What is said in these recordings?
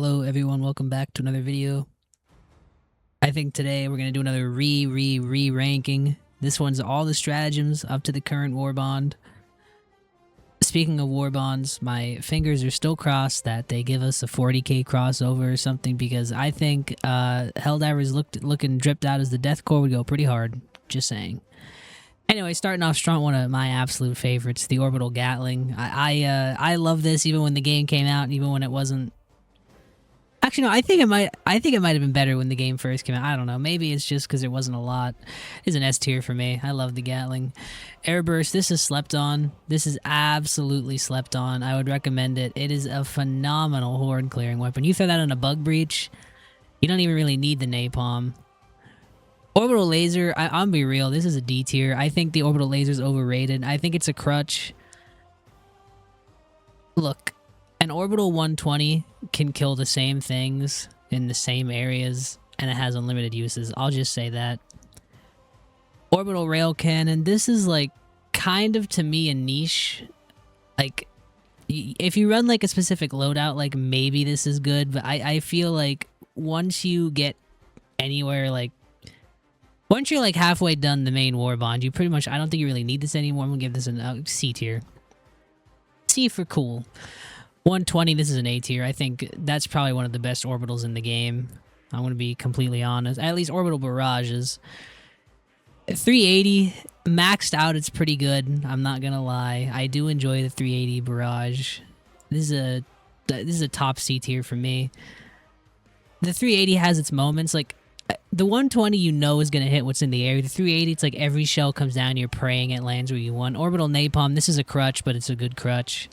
Hello everyone, welcome back to another video. I think today we're going to do another re-ranking. This one's all the stratagems up to the current war bond. Speaking of war bonds, my fingers are still crossed that they give us a 40k crossover or something, because I think Helldivers looking dripped out as the deathcore would go pretty hard. Just saying. Anyway, starting off strong, one of my absolute favorites, the Orbital Gatling. I love this even when the game came out, even when it wasn't. Actually, no, I think it might have been better when the game first came out. I don't know. Maybe it's just because there wasn't a lot. It's an S tier for me. I love the Gatling. Airburst, this is slept on. This is absolutely slept on. I would recommend it. It is a phenomenal horde clearing weapon. You throw that on a bug breach, you don't even really need the napalm. Orbital laser, I'll be real, this is a D tier. I think the orbital laser is overrated. I think it's a crutch. Look, an orbital 120 can kill the same things in the same areas, and it has unlimited uses. I'll just say that. Orbital rail cannon, this is like kind of to me a niche. Like, if you run like a specific loadout, like maybe this is good, but I feel like once you get anywhere, like once you're like halfway done the main war bond, you pretty much, I don't think you really need this anymore. I'm gonna give this a C tier. C for cool. 120, this is an A tier. I think that's probably one of the best orbitals in the game. I'm going to be completely honest. At least orbital barrages. 380, maxed out, it's pretty good. I'm not going to lie. I do enjoy the 380 barrage. This is a top C tier for me. The 380 has its moments. Like, the 120 you know is going to hit what's in the air. The 380, it's like every shell comes down, you're praying it lands where you want. Orbital napalm, this is a crutch, but it's a good crutch.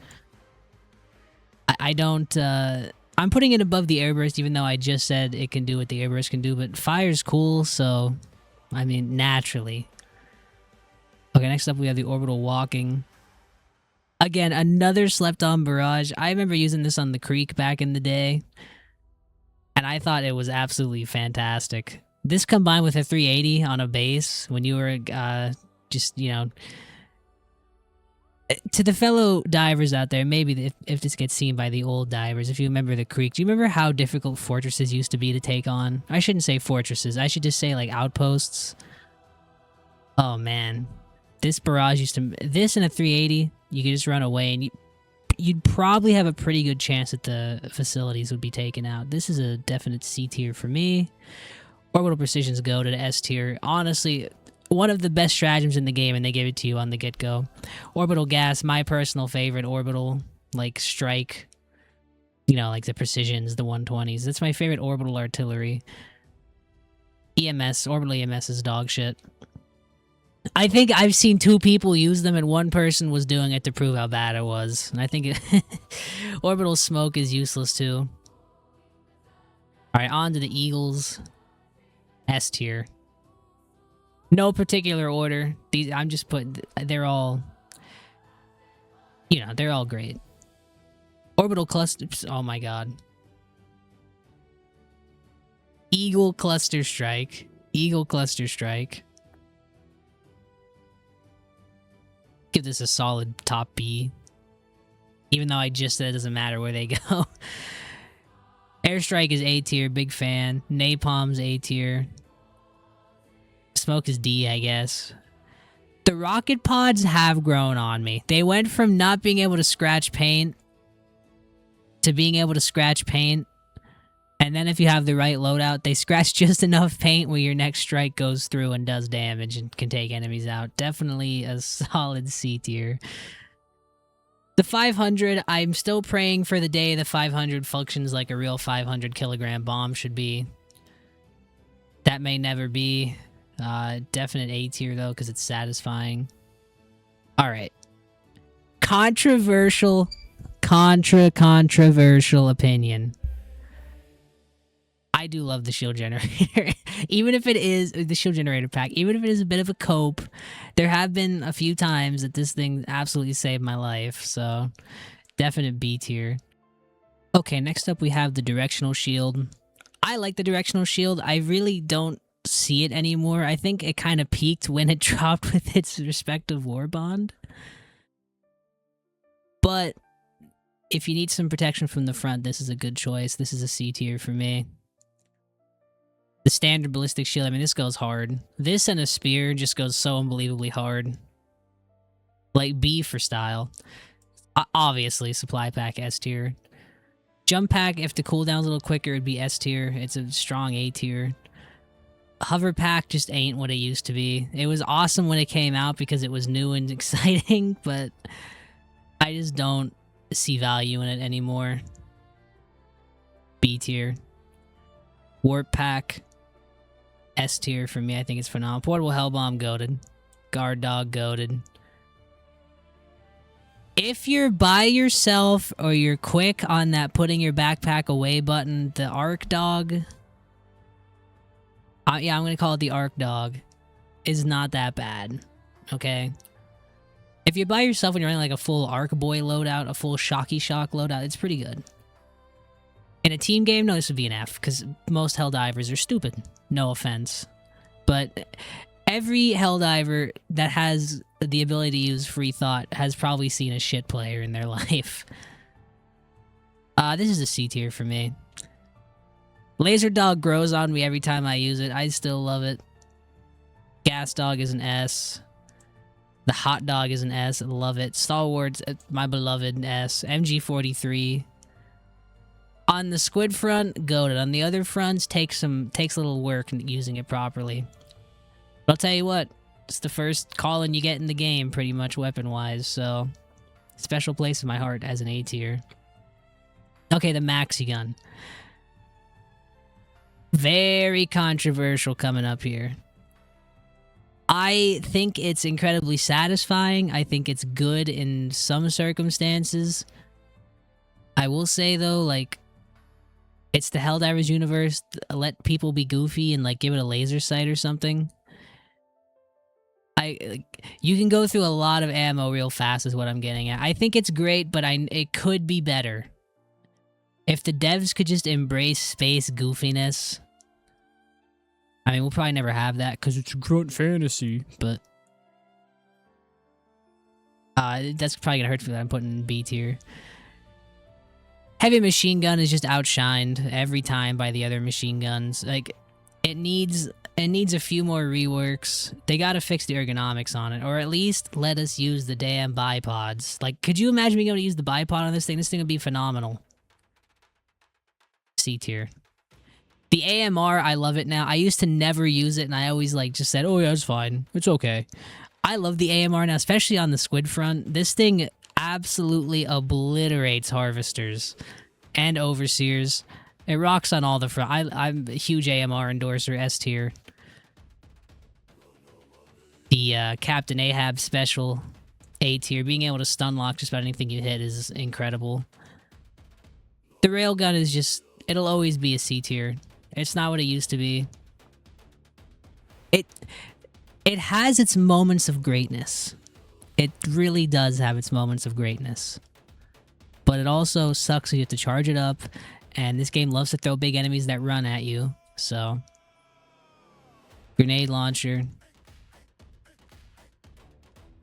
I don't, I'm putting it above the airburst, even though I just said it can do what the airburst can do, but fire's cool, so, I mean, naturally. Okay, next up we have the orbital walking. Again, another slept-on barrage. I remember using this on the creek back in the day, and I thought it was absolutely fantastic. This combined with a 380 on a base, when you were, just, you know, to the fellow divers out there, maybe if this gets seen by the old divers, if you remember the creek, do you remember how difficult fortresses used to be to take on? I shouldn't say fortresses. I should just say, like, outposts. Oh, man. This barrage used to... This and a 380, you could just run away, and you'd probably have a pretty good chance that the facilities would be taken out. This is a definite C tier for me. Orbital precisions go to the S tier. Honestly, one of the best stratagems in the game, and they give it to you on the get-go. Orbital gas, my personal favorite orbital, like, strike. You know, like the precisions, the 120s. That's my favorite orbital artillery. EMS, orbital EMS is dog shit. I think I've seen 2 people use them, and one person was doing it to prove how bad it was. And I think orbital smoke is useless, too. Alright, on to the Eagles. S tier. No particular order. These I'm just putting. They're all, you know, they're all great. Orbital clusters. Oh my god. Eagle cluster strike. Eagle cluster strike. Give this a solid top B. Even though I just said it doesn't matter where they go. Airstrike is A tier. Big fan. Napalm's A tier. Smoke is D, I guess. The rocket pods have grown on me. They went from not being able to scratch paint to being able to scratch paint. And then if you have the right loadout, they scratch just enough paint where your next strike goes through and does damage and can take enemies out. Definitely a solid C tier. The 500, I'm still praying for the day the 500 functions like a real 500 kilogram bomb should be. That may never be. Definite A tier though, because it's satisfying. Alright. Controversial opinion. I do love the shield generator. Even if it is the shield generator pack, even if it is a bit of a cope, there have been a few times that this thing absolutely saved my life, so definite B tier. Okay, next up we have the directional shield. I like the directional shield. I really don't see it anymore. I think it kind of peaked when it dropped with its respective war bond. But if you need some protection from the front, this is a good choice. This is a C tier for me. The standard ballistic shield, I mean, this goes hard. This and a spear just goes so unbelievably hard. Like B for style. Obviously, supply pack S tier. Jump pack, if the cooldown's a little quicker, it'd be S tier. It's a strong A tier. Hover pack just ain't what it used to be. It was awesome when it came out because it was new and exciting, but I just don't see value in it anymore. B tier. Warp pack, S tier for me. I think it's phenomenal. Portable Hellbomb, goated. Guard Dog, goated. If you're by yourself or you're quick on that putting your backpack away button, the Arc Dog, yeah, I'm going to call it the Arc Dog, is not that bad, okay? If you're by yourself and you're running like a full Arc Boy loadout, a full Shocky Shock loadout, it's pretty good. In a team game, no, this would be an F, because most Helldivers are stupid. No offense. But every Helldiver that has the ability to use free thought has probably seen a shit player in their life. This is a C tier for me. Laser Dog grows on me every time I use it. I still love it. Gas Dog is an S. The Hot Dog is an S. I love it. Stalwarts, my beloved, S. MG43. On the squid front, goated. On the other fronts, takes a little work using it properly. But I'll tell you what, it's the first call-in you get in the game, pretty much weapon-wise, so special place in my heart as an A tier. Okay, the Maxi Gun. Very controversial coming up here. I think it's incredibly satisfying. I think it's good in some circumstances. I will say, though, like, it's the Helldivers universe. Let people be goofy and, like, give it a laser sight or something. You can go through a lot of ammo real fast is what I'm getting at. I think it's great, but it could be better. If the devs could just embrace space goofiness. I mean, we'll probably never have that because it's grunt fantasy, but that's probably gonna hurt me that I'm putting in B tier. Heavy machine gun is just outshined every time by the other machine guns. Like, it needs a few more reworks. They gotta fix the ergonomics on it, or at least let us use the damn bipods. Like, could you imagine being able to use the bipod on this thing? This thing would be phenomenal. C tier. The AMR, I love it now. I used to never use it, and I always just said, oh yeah, it's fine. It's okay. I love the AMR now, especially on the squid front. This thing absolutely obliterates harvesters and overseers. It rocks on all the front. I'm a huge AMR endorser, S tier. The Captain Ahab special, A tier. Being able to stun lock just about anything you hit is incredible. The railgun is just, it'll always be a C tier. It's not what it used to be. It has its moments of greatness. It really does have its moments of greatness. But it also sucks that you have to charge it up, and this game loves to throw big enemies that run at you, so. Grenade launcher.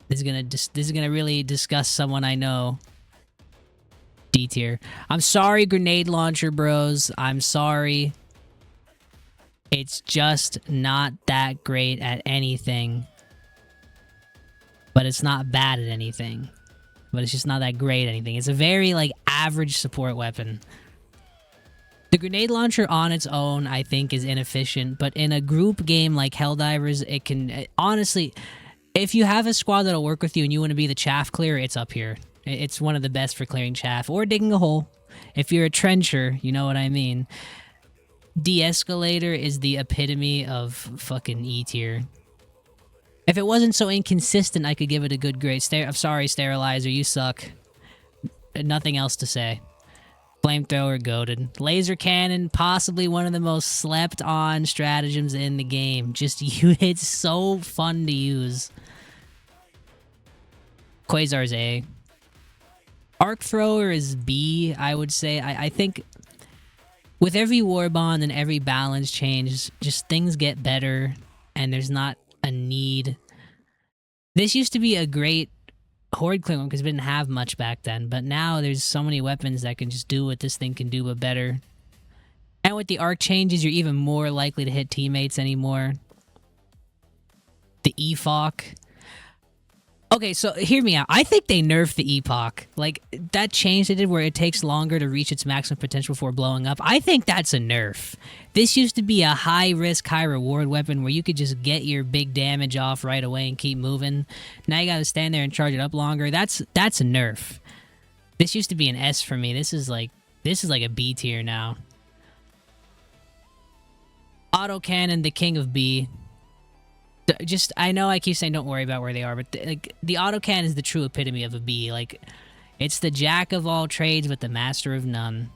This is gonna really disgust someone I know. D tier. I'm sorry, grenade launcher bros. I'm sorry. It's just not that great at anything. But it's not bad at anything. But it's just not that great at anything. It's a very, average support weapon. The grenade launcher on its own, I think, is inefficient. But in a group game like Helldivers, it can... honestly, if you have a squad that'll work with you and you want to be the chaff clearer, it's up here. It's one of the best for clearing chaff. Or digging a hole. If you're a trencher, you know what I mean. De-escalator is the epitome of fucking E tier. If it wasn't so inconsistent, I could give it a good grade. I'm sorry, Sterilizer, you suck. Nothing else to say. Flamethrower, goated. Laser cannon, possibly one of the most slept-on stratagems in the game. Just, it's so fun to use. Quasar's A. Arc Thrower is B, I would say. I think with every warbond and every balance change, just things get better, and there's not a need. This used to be a great Horde Klingon because we didn't have much back then, but now there's so many weapons that can just do what this thing can do, but better. And with the arc changes, you're even more likely to hit teammates anymore. The Epoch. Okay, so hear me out. I think they nerfed the Epoch. Like, that change they did where it takes longer to reach its maximum potential before blowing up. I think that's a nerf. This used to be a high-risk, high-reward weapon where you could just get your big damage off right away and keep moving. Now you gotta stand there and charge it up longer. That's a nerf. This used to be an S for me. This is like a B tier now. Autocannon, the king of B. Just, I know I keep saying don't worry about where they are, but the autocannon is the true epitome of a B. Like, it's the jack of all trades, but the master of none.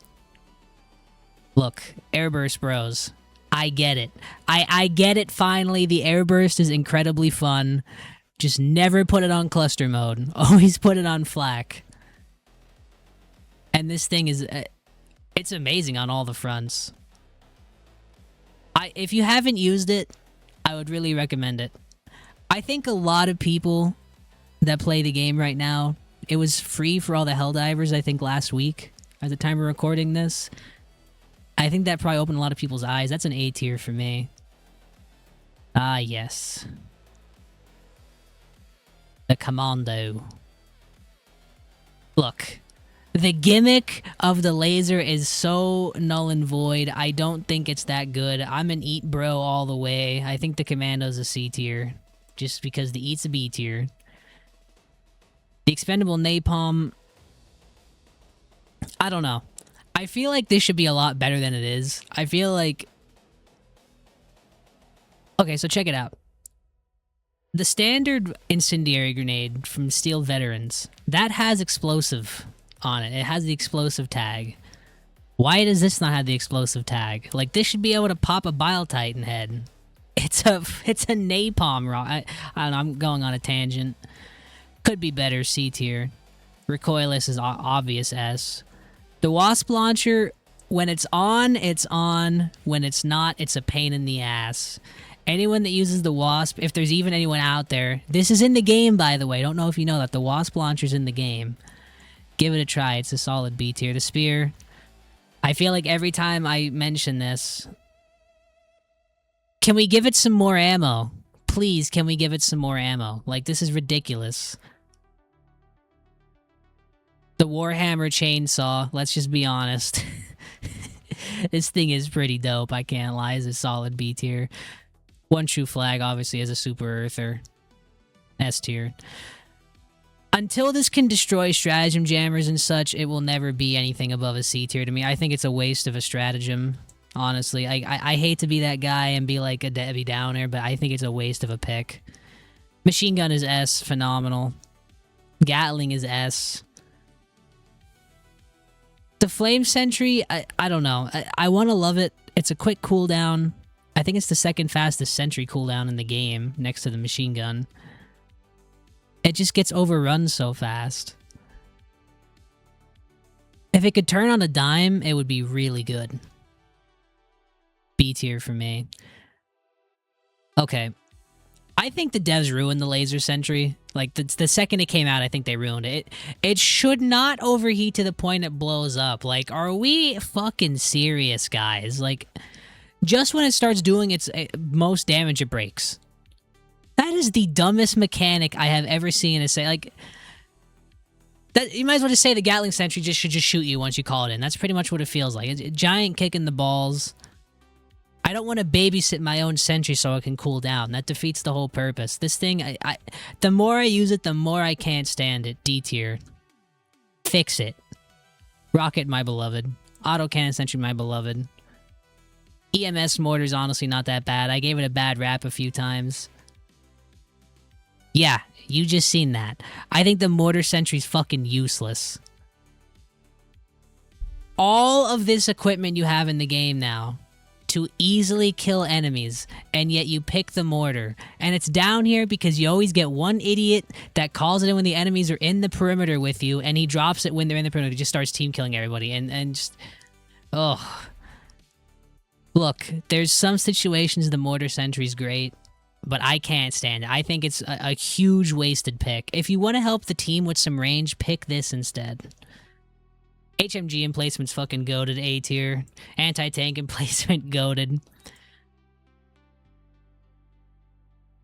Look, airburst bros. I get it. I get it finally. The airburst is incredibly fun. Just never put it on cluster mode. Always put it on flak. And this thing is, it's amazing on all the fronts. If you haven't used it, I would really recommend it. I think a lot of people that play the game right now, it was free for all the Helldivers, I think, last week, at the time of recording this. I think that probably opened a lot of people's eyes. That's an A tier for me. Ah, yes. The Commando. Look. The gimmick of the laser is so null and void. I don't think it's that good. I'm an eat bro all the way. I think the Commando's a C tier. Just because the eat's a B tier. The expendable napalm... I don't know. I feel like this should be a lot better than it is. I feel like... Okay, so check it out. The standard incendiary grenade from Steel Veterans, that has explosive on it. It has the explosive tag. Why does this not have the explosive tag? Like, this should be able to pop a Bile Titan head. It's a napalm rock. I don't know, I'm going on a tangent. Could be better, C tier. Recoilless is obvious S. The Wasp launcher, when it's on, it's on. When it's not, it's a pain in the ass. Anyone that uses the Wasp, if there's even anyone out there, this is in the game, by the way. Don't know if you know that. The Wasp launcher's in the game. Give it a try. It's a solid B tier. The Spear, I feel like every time I mention this... Can we give it some more ammo? Please, can we give it some more ammo? Like, this is ridiculous. The Warhammer chainsaw, let's just be honest. This thing is pretty dope, I can't lie. It's a solid B tier. One True Flag, obviously, as a Super Earther. S tier. Until this can destroy stratagem jammers and such, it will never be anything above a C tier to me. I think it's a waste of a stratagem, honestly. I hate to be that guy and be like a Debbie Downer, but I think it's a waste of a pick. Machine gun is S, phenomenal. Gatling is S. The Flame Sentry, I don't know. I want to love it. It's a quick cooldown. I think it's the second fastest sentry cooldown in the game, next to the machine gun. It just gets overrun so fast. If it could turn on a dime, it would be really good. B tier for me. Okay. I think the devs ruined the laser sentry. Like, the second it came out, I think they ruined it. It should not overheat to the point it blows up. Like, are we fucking serious, guys? Like, just when it starts doing its most damage, it breaks. That is the dumbest mechanic I have ever seen it say. Like, that, you might as well just say the Gatling Sentry should just shoot you once you call it in. That's pretty much what it feels like. It's a giant kick in the balls. I don't want to babysit my own sentry so it can cool down. That defeats the whole purpose. This thing, the more I use it, the more I can't stand it. D tier. Fix it. Rocket, my beloved. Autocannon Sentry, my beloved. EMS Mortar's honestly not that bad. I gave it a bad rap a few times. Yeah, you just seen that. I think the Mortar Sentry's fucking useless. All of this equipment you have in the game now to easily kill enemies, and yet you pick the Mortar. And it's down here because you always get one idiot that calls it in when the enemies are in the perimeter with you, and he drops it when they're in the perimeter. He just starts team killing everybody, and just... Ugh. Look, there's some situations the Mortar Sentry's great. but I can't stand it. I think it's a huge wasted pick. If you want to help the team with some range, pick this instead. HMG emplacement's fucking goated, A tier. Anti-tank emplacement goated.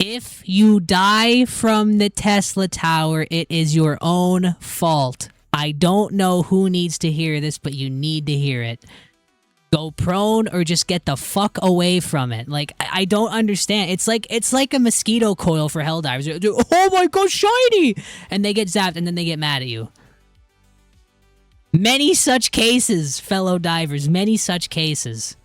If you die from the Tesla Tower, it is your own fault. I don't know who needs to hear this, but you need to hear it. Go prone or just get the fuck away from it. Like, I don't understand. It's like a mosquito coil for Helldivers. Oh my god, shiny! And they get zapped and then they get mad at you. Many such cases, fellow divers. Many such cases.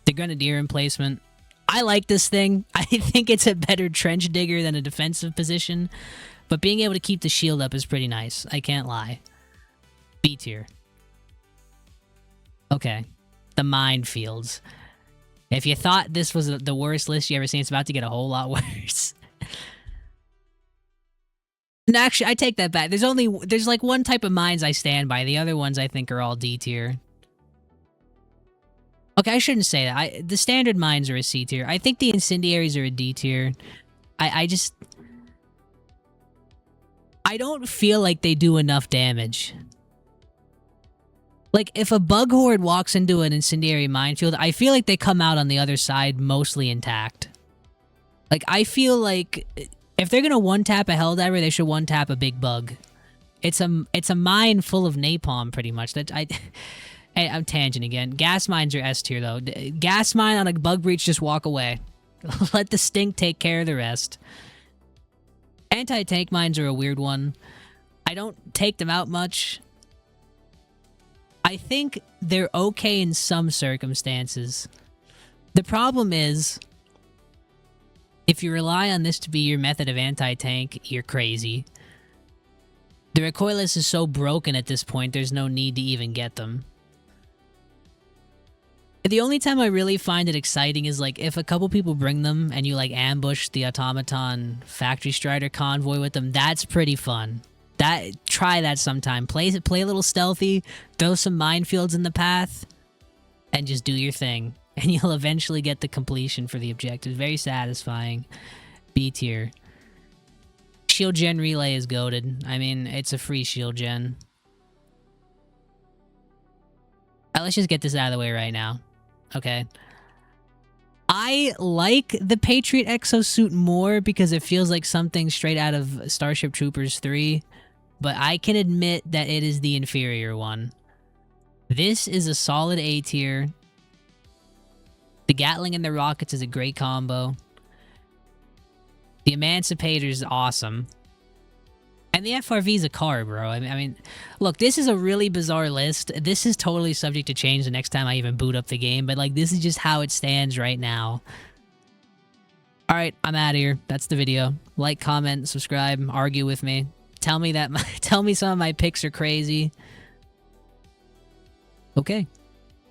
The Grenadier emplacement. I like this thing. I think it's a better trench digger than a defensive position. But being able to keep the shield up is pretty nice. I can't lie. B tier. Okay. The minefields. If you thought this was the worst list you ever seen, it's about to get a whole lot worse. No, actually, I take that back. There's like one type of mines I stand by. The other ones I think are all D tier. Okay, I shouldn't say that. The standard mines are a C tier. I think the incendiaries are a D tier. I don't feel like they do enough damage. Like, if a bug horde walks into an incendiary minefield, I feel like they come out on the other side mostly intact. Like, I feel like if they're gonna one-tap a Helldiver, they should one-tap a big bug. It's a mine full of napalm, pretty much. Hey, I'm tangent again. Gas mines are S tier, though. Gas mine on a bug breach, just walk away. Let the stink take care of the rest. Anti-tank mines are a weird one. I don't take them out much. I think they're okay in some circumstances. The problem is, if you rely on this to be your method of anti-tank, you're crazy. The recoilless is so broken at this point, there's no need to even get them. The only time I really find it exciting is like if a couple people bring them and you like ambush the automaton factory strider convoy with them. That's pretty fun. Try that sometime. Play a little stealthy, throw some minefields in the path, and just do your thing. And you'll eventually get the completion for the objective. Very satisfying. B tier. Shield gen relay is goated. I mean, it's a free shield gen. Alright, let's just get this out of the way right now. Okay. I like the Patriot exosuit more because it feels like something straight out of Starship Troopers 3, but I can admit that it is the inferior one. This is a solid A tier. The Gatling and the rockets is a great combo. The Emancipator is awesome. And the FRV is a car, bro. I mean, look, this is a really bizarre list. This is totally subject to change the next time I even boot up the game, but like, this is just how it stands right now. Alright, I'm out of here. That's the video. Like, comment, subscribe, argue with me. Tell me some of my picks are crazy. Okay.